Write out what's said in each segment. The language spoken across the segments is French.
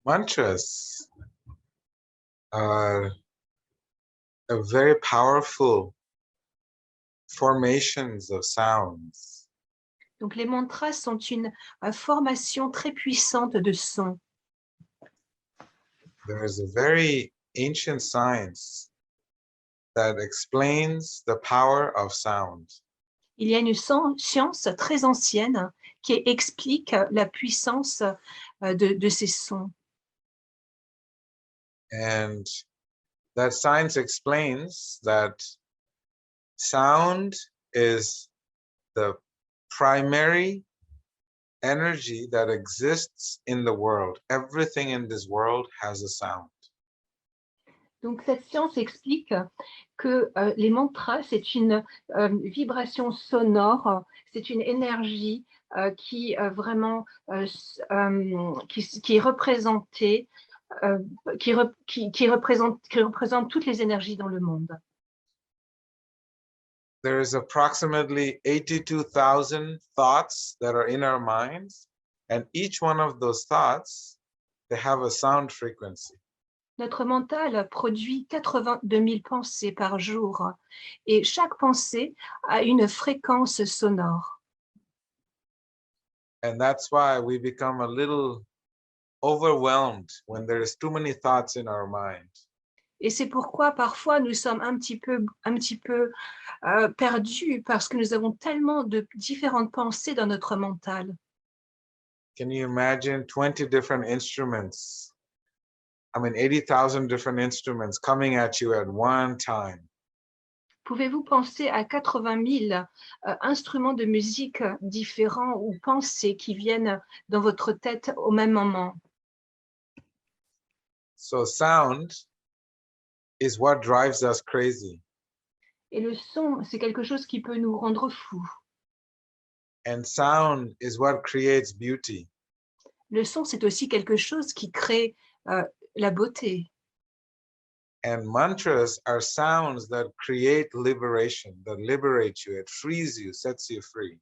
Mantras are a very powerful formations of sounds. Donc les mantras sont une formation très puissante de sons. There is a very ancient science that explains the power of sound. Il y a une science très ancienne qui explique la puissance de ces sons. And that science explains that sound is the primary energy that exists in the world. Everything in this world has a sound. Donc cette science explique que les mantras, c'est une vibration sonore, c'est une énergie qui vraiment qui est représentée, qui représente toutes les énergies dans le monde. There is approximately 82,000 thoughts that are in our minds, and each one of those thoughts, they have a sound frequency. Notre mental produit 82 000 pensées par jour et chaque pensée a une fréquence sonore. And that's why we become a little overwhelmed when there's too many thoughts in our mind. Et c'est pourquoi parfois nous sommes un petit peu perdus parce que nous avons tellement de différentes pensées dans notre mental. Can you imagine 20 different instruments? 80,000 different instruments coming at you at one time. Pouvez-vous penser à 80 000 instruments de musique différents ou pensées qui viennent dans votre tête au même moment? So sound is what drives us crazy. Et le son, c'est quelque chose qui peut nous rendre fous. And sound is what creates beauty. Le son, c'est aussi quelque chose qui crée la beauté. And mantras are sounds that create liberation, that liberate you, it frees you, sets you free.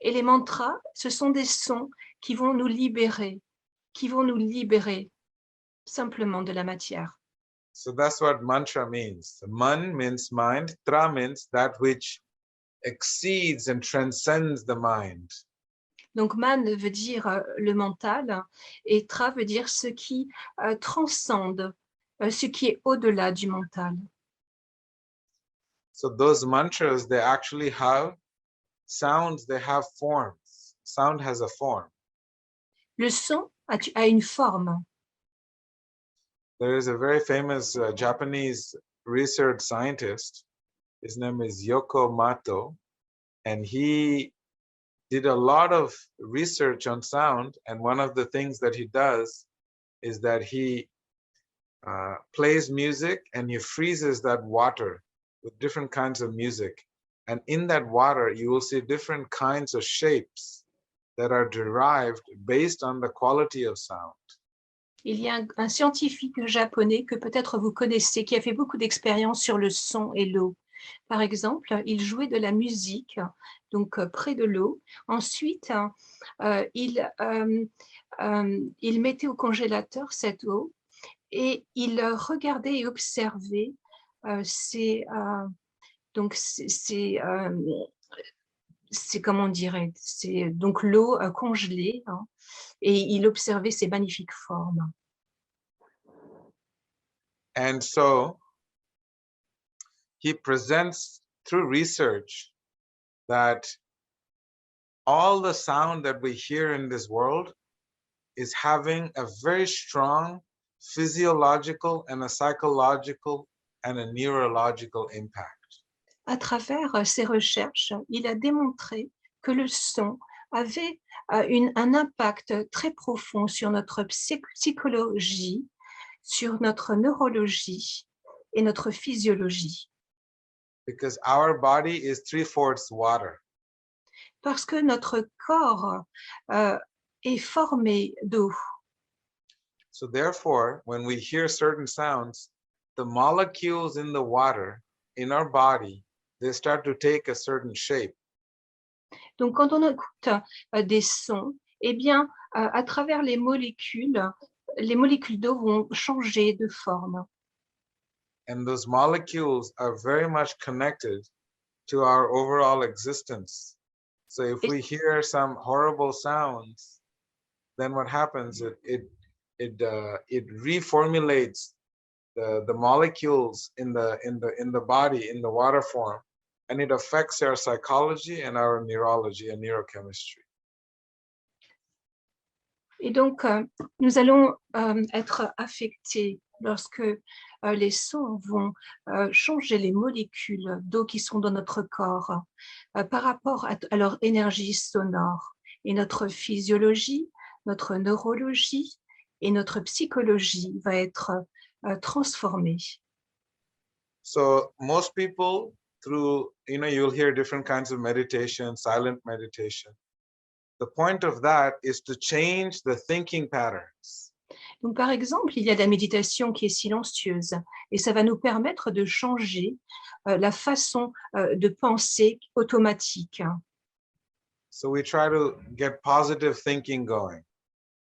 Et les mantras, ce sont des sons qui vont nous libérer simplement de la matière. So that's what mantra means. Man means mind, tra means that which exceeds and transcends the mind. Donc man veut dire le mental et tra veut dire ce qui transcende, ce qui est au-delà du mental. So those mantras, they actually have sounds, they have forms. Sound has a form. Le son a une forme. There is a very famous Japanese research scientist. His name is Yoko Mato, and he did a lot of research on sound. And one of the things that he does is that he plays music and he freezes that water with different kinds of music. And in that water, you will see different kinds of shapes that are derived based on the quality of sound. Il y a un scientifique japonais que peut-être vous connaissez qui a fait beaucoup d'expériences sur le son et l'eau. Par exemple, il jouait de la musique donc près de l'eau. Ensuite, il mettait au congélateur cette eau et il regardait et observait c'est comment on dirait, c'est donc l'eau congelée, hein, et il observait ces magnifiques formes. And so he presents through research that all the sound that we hear in this world is having a very strong physiological and a psychological and a neurological impact. À travers ses recherches, il a démontré que le son avait un impact très profond sur notre psychologie, sur notre neurologie et notre physiologie. Because our body is 3/4 water. Parce que notre corps est formé d'eau. So therefore, when we hear certain sounds, the molecules in the water in our body, they start to take a certain shape. Donc, quand on écoute des sons, eh bien, à travers les molécules les molécules d'eau vont changer de forme. And those molecules are very much connected to our overall existence. So if Et, we hear some horrible sounds, then what happens? It reformulates the molecules in the body in the water form, and it affects our psychology and our neurology and neurochemistry. et donc, nous allons être affectés lorsque les sons vont changer les molécules d'eau qui sont dans notre corps par rapport à leur énergie sonore. Et notre physiologie, notre neurologie et notre psychologie va être transformée. So most people, through, you'll hear different kinds of meditation, silent meditation. The point of that is to change the thinking patterns. Donc, par exemple, il y a de la méditation qui est silencieuse et ça va nous permettre de changer la façon de penser automatique. So we try to get positive thinking going.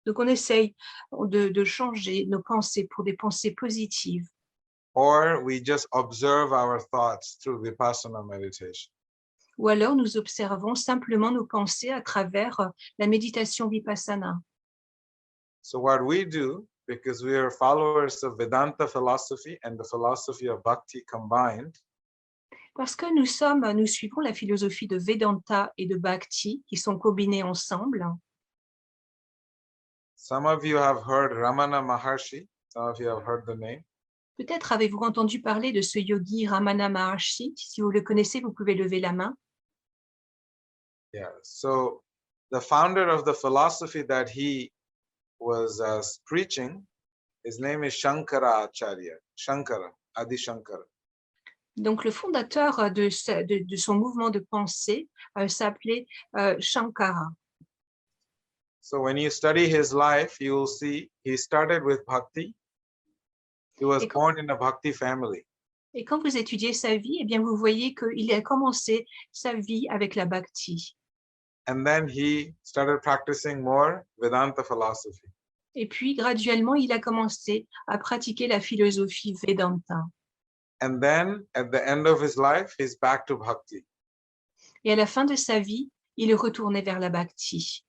Donc, on essaye de changer nos pensées pour des pensées positives. Or we just observe our thoughts through vipassana meditation. Ou alors, nous observons simplement nos pensées à travers la méditation vipassana. So what we do, because we are followers of Vedanta philosophy and the philosophy of Bhakti combined, Parce que nous suivons la philosophie de Vedanta et de Bhakti qui sont combinées ensemble. some of you have heard Ramana Maharshi, some of you have heard the name. Peut-être avez-vous entendu parler de ce yogi Ramana Maharshi. Si vous le connaissez, vous pouvez lever la main. Yeah, so the founder of the philosophy that he was preaching, his name is Shankara Acharya, Shankara, Adi Shankara. Donc, le fondateur de son mouvement de pensée s'appelait Shankara. So when you study his life, you will see he started with bhakti. He was born in a bhakti family. Et quand vous étudiez sa vie, eh bien, vous voyez qu'il a commencé sa vie avec la bhakti. And then he started practicing more Vedanta philosophy. Et puis, graduellement, il a commencé à pratiquer la philosophie Vedanta. And then at the end of his life, he's back to bhakti. Et à la fin de sa vie, il est retourné vers la bhakti.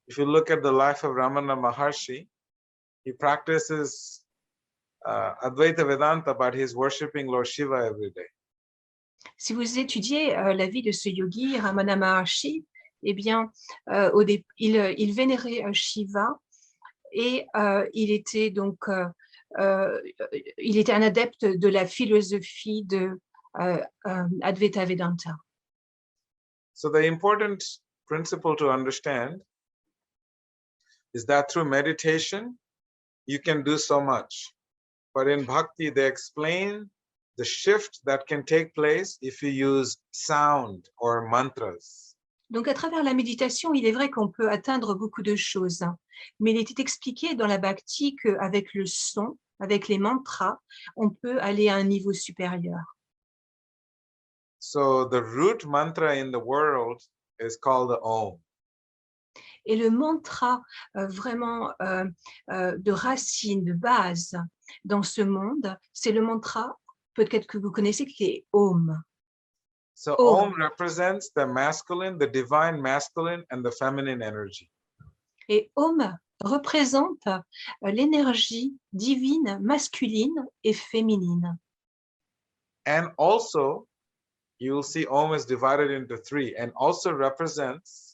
If you look at the life of Ramana Maharshi, he practices Advaita Vedanta, but he's worshiping Lord Shiva every day. Si vous étudiez la vie de ce yogi, Ramana Maharshi, eh bien, il vénérait Shiva et il était donc il était un adepte de la philosophie de Advaita Vedanta. So the important principle to understand is that through meditation, you can do so much. But in bhakti, they explain the shift that can take place if you use sound or mantras. Donc, à travers la méditation, il est vrai qu'on peut atteindre beaucoup de choses, mais il était expliqué dans la bhakti qu'avec le son, avec les mantras, on peut aller à un niveau supérieur. So the root mantra in the world is called the Om. Et le mantra vraiment de racine, de base dans ce monde, c'est le mantra, peut-être que vous connaissez, qui est Om. So Om represents the masculine, the divine masculine and the feminine energy. Et Om représente l'énergie divine masculine et féminine. And also, you'll see Om is divided into three and also represents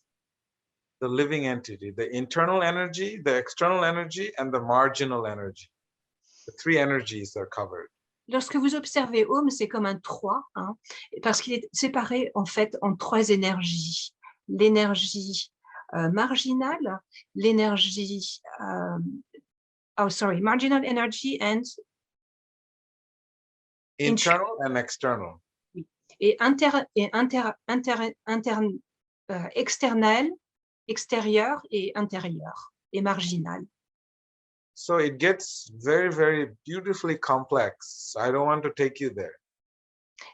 the living entity, the internal energy, the external energy, and the marginal energy. The three energies are covered. Lorsque vous observez Om, c'est comme un 3, hein, parce qu'il est séparé en fait en 3 énergies. L'énergie marginale, l'énergie, marginal energy and Internal and external. Et external, extérieur et intérieur, et marginal. So it gets very, very beautifully complex. I don't want to take you there.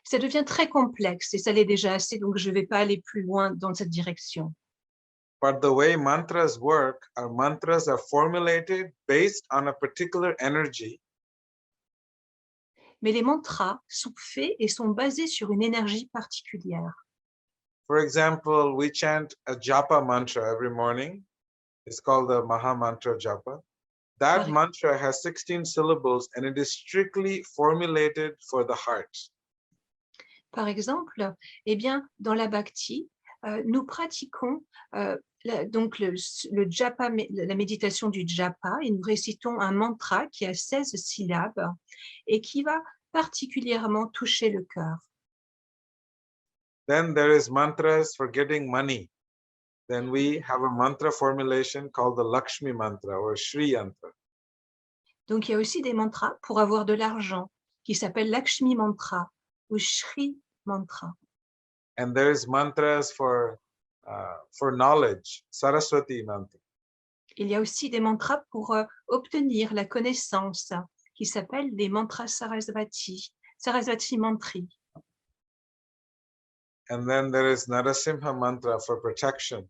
Ça devient très complexe et ça l'est déjà assez, donc je ne vais pas aller plus loin dans cette direction. But the way mantras work, our mantras are formulated based on a particular energy. Mais les mantras sont faits et sont basés sur une énergie particulière. For example, we chant a japa mantra every morning. It's called the Maha Mantra Japa. That Par- mantra has 16 syllables and it is strictly formulated for the heart. Par exemple, eh bien, dans la bhakti, nous pratiquons donc le japa, la méditation du japa, et nous récitons un mantra qui a 16 syllabes et qui va particulièrement toucher le cœur. Then there is mantras for getting money. Then we have a mantra formulation called the Lakshmi mantra or Shri yantra. Donc, il y a aussi des mantras pour avoir de l'argent qui s'appellent Lakshmi mantra ou Shri mantra. And there is mantras for knowledge, Saraswati mantra. Il y a aussi des mantras pour obtenir la connaissance qui s'appellent des mantras Sarasvati, Sarasvati mantri. And then there is Narasimha mantra for protection.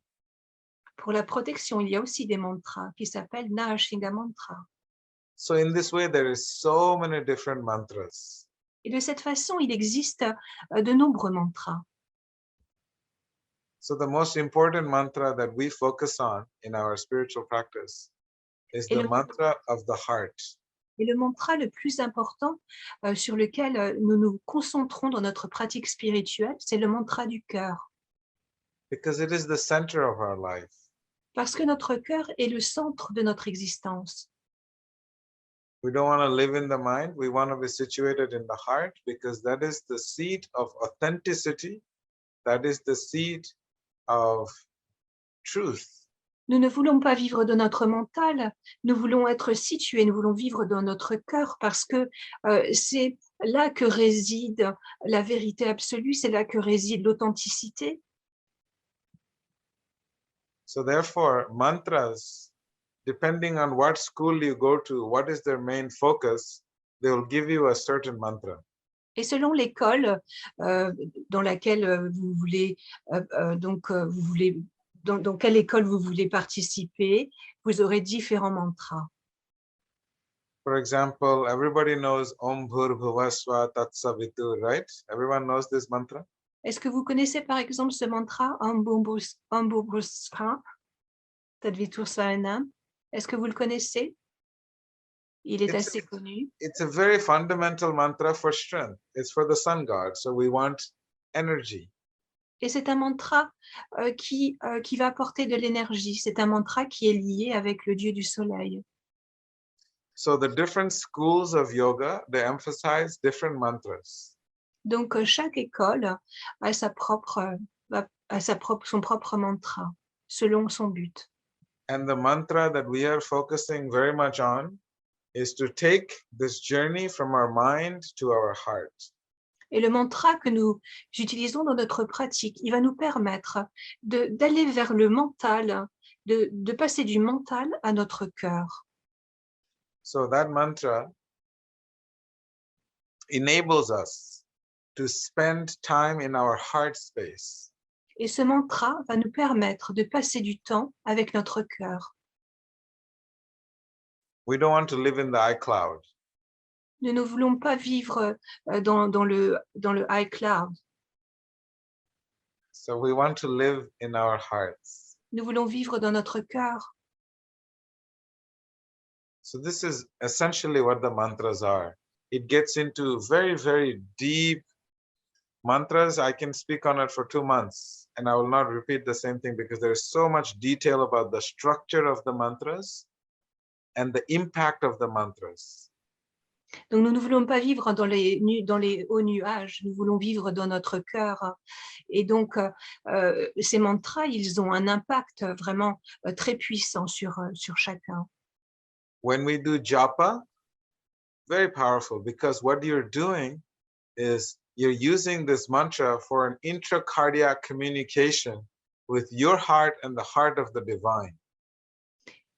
Pour la protection, il y a aussi des mantras qui s'appellent Narashinga mantra. So in this way, there is so many different mantras. Et de cette façon, il existe de nombreux mantras. So the most important mantra that we focus on in our spiritual practice is the mantra of the heart. Et le mantra le plus important sur lequel nous nous concentrons dans notre pratique spirituelle, c'est le mantra du cœur. Because it is the center of our life. Parce que notre cœur est le centre de notre existence. We don't want to live in the mind. We want to be situated in the heart because that is the seat of authenticity. That is the seat of truth. Nous ne voulons pas vivre dans notre mental, nous voulons être situés, nous voulons vivre dans notre cœur parce que c'est là que réside la vérité absolue, c'est là que réside l'authenticité. So therefore, mantras, depending on what school you go to, what is their main focus, they will give you a certain mantra. Et selon l'école dans laquelle vous voulez, vous voulez dans quelle école vous voulez participer, vous aurez différents mantras. For example, everybody knows Om Bhur Bhuvaswa Tat Savitur, right? Everyone knows this mantra? Est-ce que vous connaissez par exemple ce mantra Om Bhuvasva Tadvitur Svahanam? Est-ce que vous le connaissez? Il est assez connu. It's a very fundamental mantra for strength. It's for the sun god. So we want energy. Et c'est un mantra qui va apporter de l'énergie. C'est un mantra qui est lié avec le dieu du soleil. So the different schools of yoga, they emphasize different mantras. Donc chaque école a son propre mantra selon son but. And the mantra that we are focusing very much on is to take this journey from our mind to our heart. Et le mantra que nous utilisons dans notre pratique, il va nous permettre d'aller vers le mental, de passer du mental à notre cœur. So that mantra enables us to spend time in our heart space. Et ce mantra va nous permettre de passer du temps avec notre cœur. We don't want to live in the iCloud. Nous ne voulons pas vivre dans le iCloud. So we want to live in our hearts. Nous voulons vivre dans notre cœur. So this is essentially what the mantras are. It gets into very, very deep mantras. I can speak on it for 2 months and I will not repeat the same thing because there is so much detail about the structure of the mantras and the impact of the mantras. Donc nous ne voulons pas vivre dans les hauts nuages, nous voulons vivre dans notre cœur. Et donc ces mantras, ils ont un impact vraiment très puissant sur chacun. When we do japa, very powerful because what you're doing is you're using this mantra for an intracardiac communication with your heart and the heart of the divine.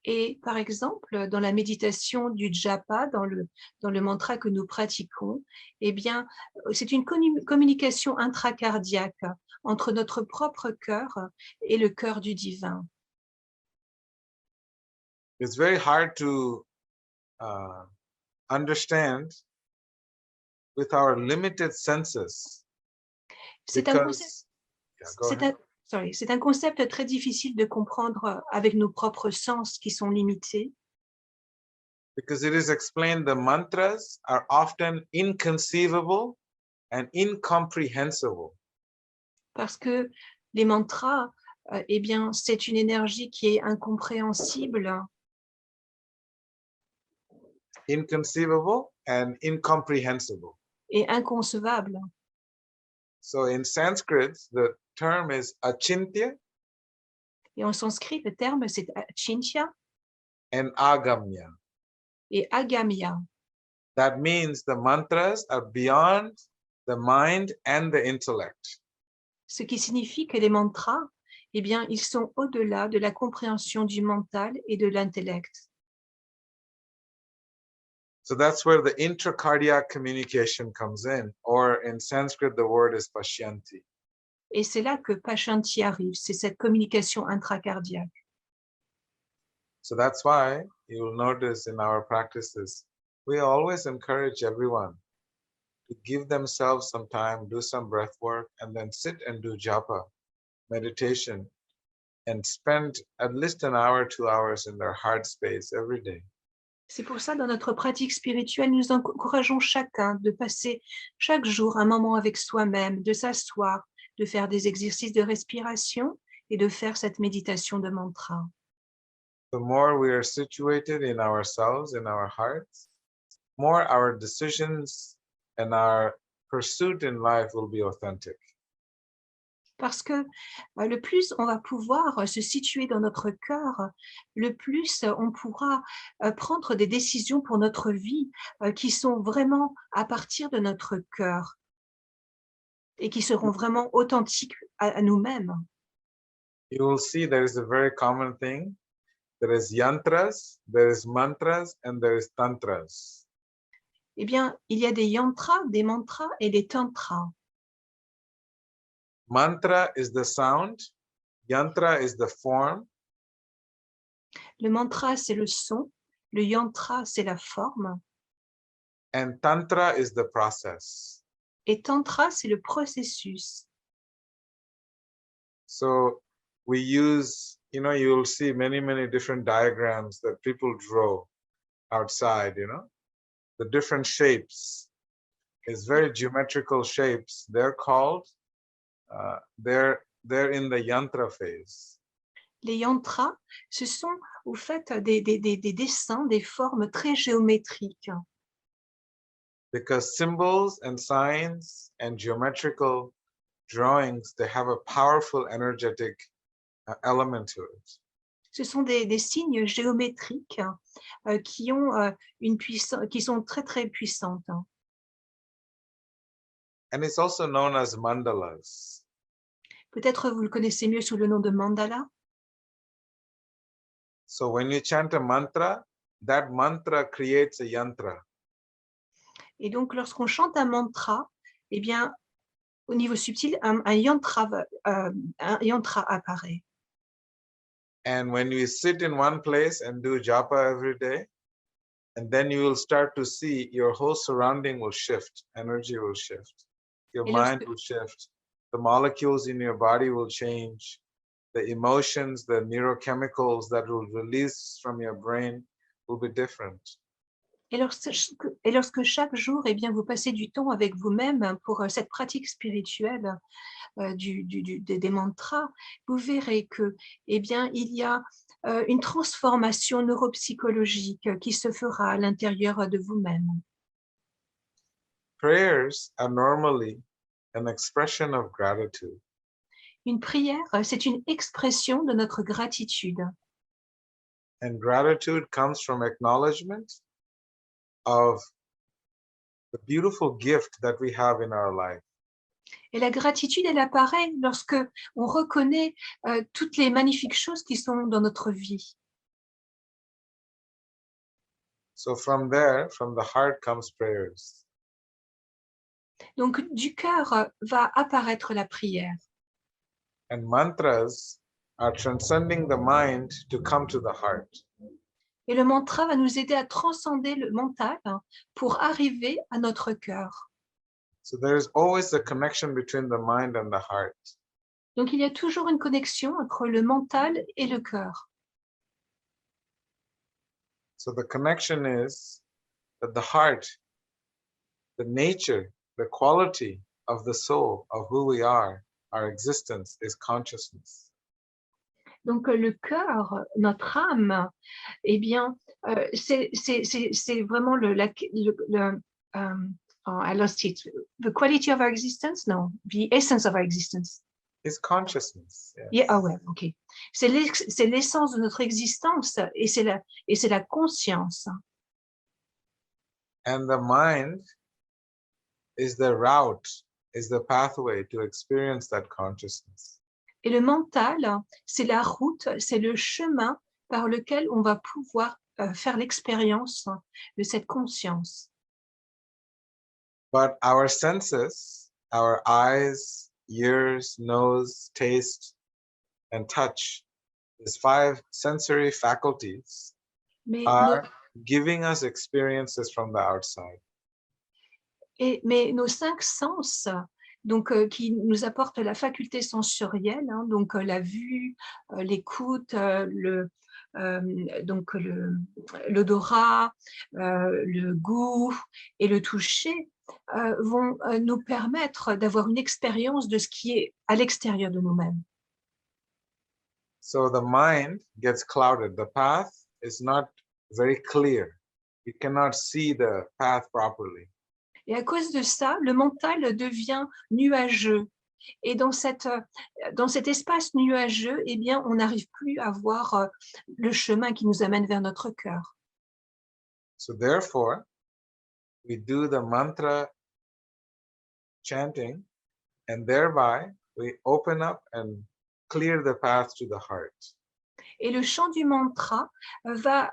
Et par exemple, dans la méditation du japa, dans le mantra que nous pratiquons, eh bien, c'est une communication intracardiaque entre notre propre cœur et le cœur du divin. it's very hard to understand with our limited senses C'est un concept, because, yeah, go ahead. c'est un concept très difficile de comprendre avec nos propres sens qui sont limités. Because it is explained the mantras are often inconceivable and incomprehensible. Parce que les mantras, eh bien, c'est une énergie qui est incompréhensible Inconceivable and incomprehensible. et inconcevable. So in Sanskrit, the term is achintya Et en sanskrit, le terme, c'est achintya and agamya. et agamya. That means the mantras are beyond the mind and the intellect. Ce qui signifie que les mantras, eh bien, ils sont au-delà de la compréhension du mental et de l'intellect. So that's where the intracardiac communication comes in, or in Sanskrit, the word is pashyanti. Et c'est là que Pashanti arrive, c'est cette communication intracardiaque. So that's why you will notice in our practices, we always encourage everyone to give themselves some time, do some breath work, and then sit and do japa, meditation, and spend at least an hour, 2 hours in their heart space every day. C'est pour ça, dans notre pratique spirituelle, nous encourageons chacun de passer chaque jour un moment avec soi-même, de s'asseoir, de faire des exercices de respiration et de faire cette méditation de mantra. The more we are situated in ourselves, in our hearts, more our decisions and our pursuit in life will be authentic. Parce que le plus on va pouvoir se situer dans notre cœur, le plus on pourra prendre des décisions pour notre vie qui sont vraiment à partir de notre cœur et qui seront vraiment authentiques à nous-mêmes. You will see there is a very common thing. There is yantras, there is mantras, and there is tantras. Eh bien, il y a des yantras, des mantras et des tantras. Mantra is the sound, yantra is the form, Le mantra, c'est le son, le yantra, c'est la forme, and tantra is the process. et tantra, c'est le processus. So we use, you'll see many, many different diagrams that people draw outside, the different shapes. It's very geometrical shapes. They're called, they're in the yantra phase. Les yantras, ce sont au fait des dessins, des formes très géométriques. Because symbols and signs and geometrical drawings, they have a powerful energetic element to it. Ce sont des signes géométriques qui ont une puissance, qui sont très très puissantes. And it's also known as mandalas. Peut-être vous le connaissez mieux sous le nom de mandala. So when you chant a mantra, that mantra creates a yantra. Et donc, lorsqu'on chante un mantra, eh bien, au niveau subtil, un yantra apparaît. And when you sit in one place and do japa every day, and then you will start to see your whole surrounding will shift, energy will shift, your mind will shift, the molecules in your body will change, the emotions, the neurochemicals that will release from your brain will be different. Et lorsque chaque jour, eh bien, vous passez du temps avec vous-même pour cette pratique spirituelle des mantras, vous verrez que, eh bien, il y a une transformation neuropsychologique qui se fera à l'intérieur de vous-même. Prayers are normally an expression of gratitude. Une prière, c'est une expression de notre gratitude. And gratitude comes from acknowledgement of the beautiful gift that we have in our life. Et la gratitude, elle apparaît lorsque on reconnaît toutes les magnifiques choses qui sont dans notre vie. So from there, from the heart comes prayers. Donc, du cœur va apparaître la prière. And mantras are transcending the mind to come to the heart. Et le mantra va nous aider à transcender le mental pour arriver à notre cœur. So there is always a connection between the mind and the heart. Donc, il y a toujours une connexion entre le mental et le cœur. So the connection is that the heart, the nature, the quality of the soul, of who we are, our existence, is consciousness. Donc, le cœur, notre âme, eh bien, c'est vraiment I lost it. The quality of our existence? No, the essence of our existence. Is consciousness. Yes. Yeah, ah ouais, ok. C'est l'essence de notre existence et c'est la conscience. And the mind is the route, is the pathway to experience that consciousness. Et le mental, c'est la route, c'est le chemin par lequel on va pouvoir faire l'expérience de cette conscience. But our senses, our eyes, ears, nose, taste, and touch, these 5 sensory faculties, Mais, are giving us experiences from the outside. mais nos 5 sens, donc, qui nous apportent la faculté sensorielle, hein, donc la vue, l'écoute, donc l'odorat, le goût et le toucher, vont nous permettre d'avoir une expérience de ce qui est à l'extérieur de nous-mêmes. So the mind gets clouded. The path is not very clear. You cannot see the path properly. Et à cause de ça, le mental devient nuageux. Et dans cet espace nuageux, eh bien, on n'arrive plus à voir le chemin qui nous amène vers notre cœur. So therefore, we do the mantra chanting, and thereby we open up and clear the path to the heart. Et le chant du mantra va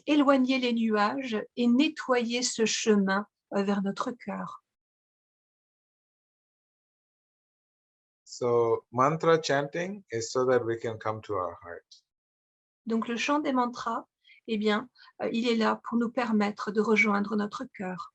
éloigner les nuages et nettoyer ce chemin vers notre cœur. So mantra chanting is so that we can come to our heart. Donc le chant des mantras, eh bien, il est là pour nous permettre de rejoindre notre cœur.